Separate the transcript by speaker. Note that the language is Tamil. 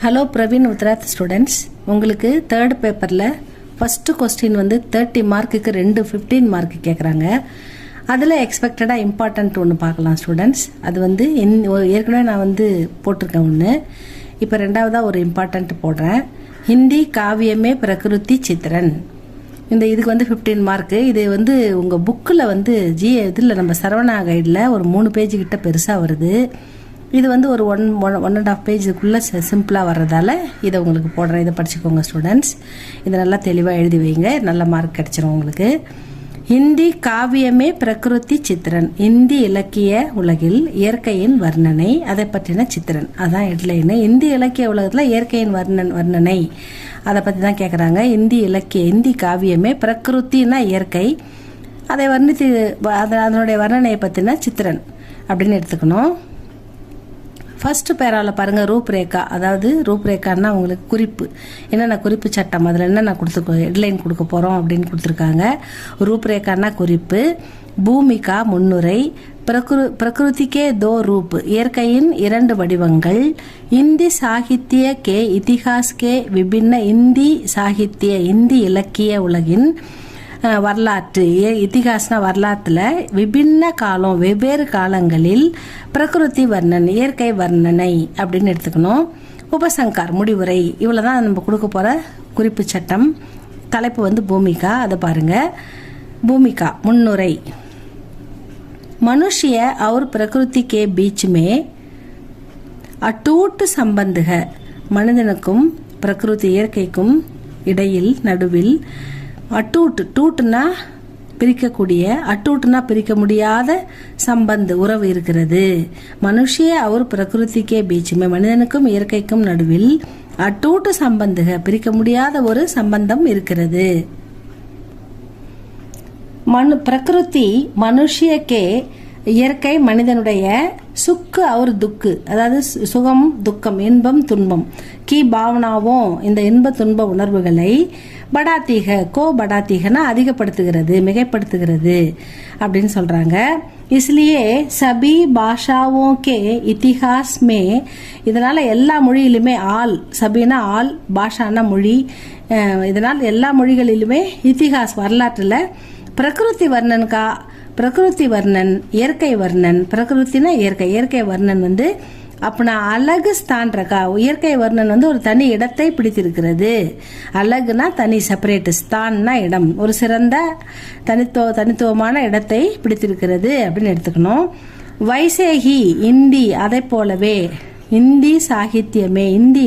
Speaker 1: ஹலோ பிரவீன் உத்ராத் ஸ்டூடெண்ட்ஸ், உங்களுக்கு தேர்ட் பேப்பரில் ஃபஸ்ட்டு கொஸ்டின் வந்து 30 மார்க்குக்கு 15 மார்க்கு கேட்குறாங்க. அதில் எக்ஸ்பெக்டடாக இம்பார்ட்டன்ட் ஒன்று பார்க்கலாம் ஸ்டூடெண்ட்ஸ். அது வந்து ஏற்கனவே நான் வந்து போட்டிருக்கேன் ஒன்று, இப்போ ரெண்டாவதாக ஒரு இம்பார்ட்டன்ட் போடுறேன். ஹிந்தி காவியமே பிரகிருதி சித்திரன். இதுக்கு வந்து 15 மார்க்கு. இது வந்து உங்கள் புக்கில் வந்து இதில் நம்ம சரவணா கைடில் ஒரு 3 பேஜ் கிட்ட பெருசாக வருது. இது வந்து ஒரு 1.5 பேஜுக்குள்ளே சிம்பிளாக வர்றதால இதை உங்களுக்கு போடுறேன். இதை படிச்சுக்கோங்க ஸ்டூடெண்ட்ஸ். இதை நல்லா தெளிவாக எழுதி வைங்க, நல்ல மார்க் கிடச்சிரும் உங்களுக்கு. ஹிந்தி காவியமே பிரகிருதி சித்திரன். இந்தி இலக்கிய உலகில் இயற்கையின் வர்ணனை, அதை பற்றின சித்திரன். அதான் ஹெட்லைனு. இந்தி இலக்கிய உலகத்தில் இயற்கையின் வர்ணனை அதை பற்றி தான் கேட்குறாங்க. இந்தி காவியமே பிரகிருத்தின்னா இயற்கை, அதை வர்ணித்து அதனுடைய வர்ணனையை பற்றின சித்திரன் அப்படின்னு எடுத்துக்கணும். ஃபர்ஸ்ட் பேராவில் பாருங்கள், ரூப்ரேகா. அதாவது ரூப்ரேகான்னா உங்களுக்கு குறிப்பு, என்னென்ன குறிப்பு சட்டம், அதில் என்னென்ன ஹெட்லைன் கொடுக்க போகிறோம் அப்படின்னு கொடுத்துருக்காங்க. ரூப்ரேகான்னா குறிப்பு, பூமிகா முன்னுரை, பிரகிருதிக்கே தோ ரூப் இயற்கையின் 2 வடிவங்கள், இந்தி சாகித்ய கே இதிஹாஸ் கே விபின்ன இந்தி சாகித்ய இந்தி இலக்கிய உலகின் வரலாற்று, இதிகாசன வரலாற்றில் விபின்ன காலம் வெவ்வேறு காலங்களில் பிரகிருதி வர்ணன் இயற்கை வர்ணனை அப்படின்னு எடுத்துக்கணும். உபசங்கார் முடிவுரை, இவ்வளோ தான் நம்ம கொடுக்க போகிற குறிப்பு சட்டம். தலைப்பு வந்து பூமிகா, அதை பாருங்கள். பூமிகா முன்னுரை. मनुष्य और प्रकृति के बीच में अटूट संबंध है. மனிதனுக்கும் பிரகிருதி இயற்கைக்கும் இடையில் நடுவில் டூட்னா பிரிக்கக்கூடிய, அட்டூட்னா பிரிக்க முடியாத சம்பந்த உறவு இருக்கிறது. மனுஷிய அவர் பிரகிருதிக்கே பீச்சுமே, மனிதனுக்கும் இயற்கைக்கும் நடுவில் அட்டூட்டு சம்பந்த பிரிக்க முடியாத ஒரு சம்பந்தம் இருக்கிறது. பிரகிருதி மனுஷியக்கே இயற்கை மனிதனுடைய சுக்கு அவர் துக்கு, அதாவது சுகம் துக்கம் இன்பம் துன்பம், கி பாவனாவும் இந்த இன்ப துன்ப உணர்வுகளை படாத்தீக படாத்தீகனா அதிகப்படுத்துகிறது, மிகைப்படுத்துகிறது அப்படின்னு சொல்றாங்க. इसलिए सभी भाषाओं के इतिहास में, இதனால எல்லா மொழியிலுமே சபினா ஆல், பாஷானா மொழி, இதனால் எல்லா மொழிகளிலுமே இதிகாஸ் வரலாற்றுல பிரகிருதி வர்ணன் இயற்கை வர்ணன், பிரகிருத்தினா இயற்கை வர்ணன் வந்து அப்பனா அழகு ஸ்தான் ரகா, இயற்கை வர்ணன் வந்து ஒரு தனி இடத்தை பிடித்திருக்கிறது. அழகுனா தனி, செப்பரேட், ஸ்தான்னா இடம், ஒரு சிறந்த தனித்துவமான இடத்தை பிடித்திருக்கிறது அப்படின்னு எடுத்துக்கணும். வைசேகி இந்தி, அதை போலவே இந்தி சாகித்யமே இந்தி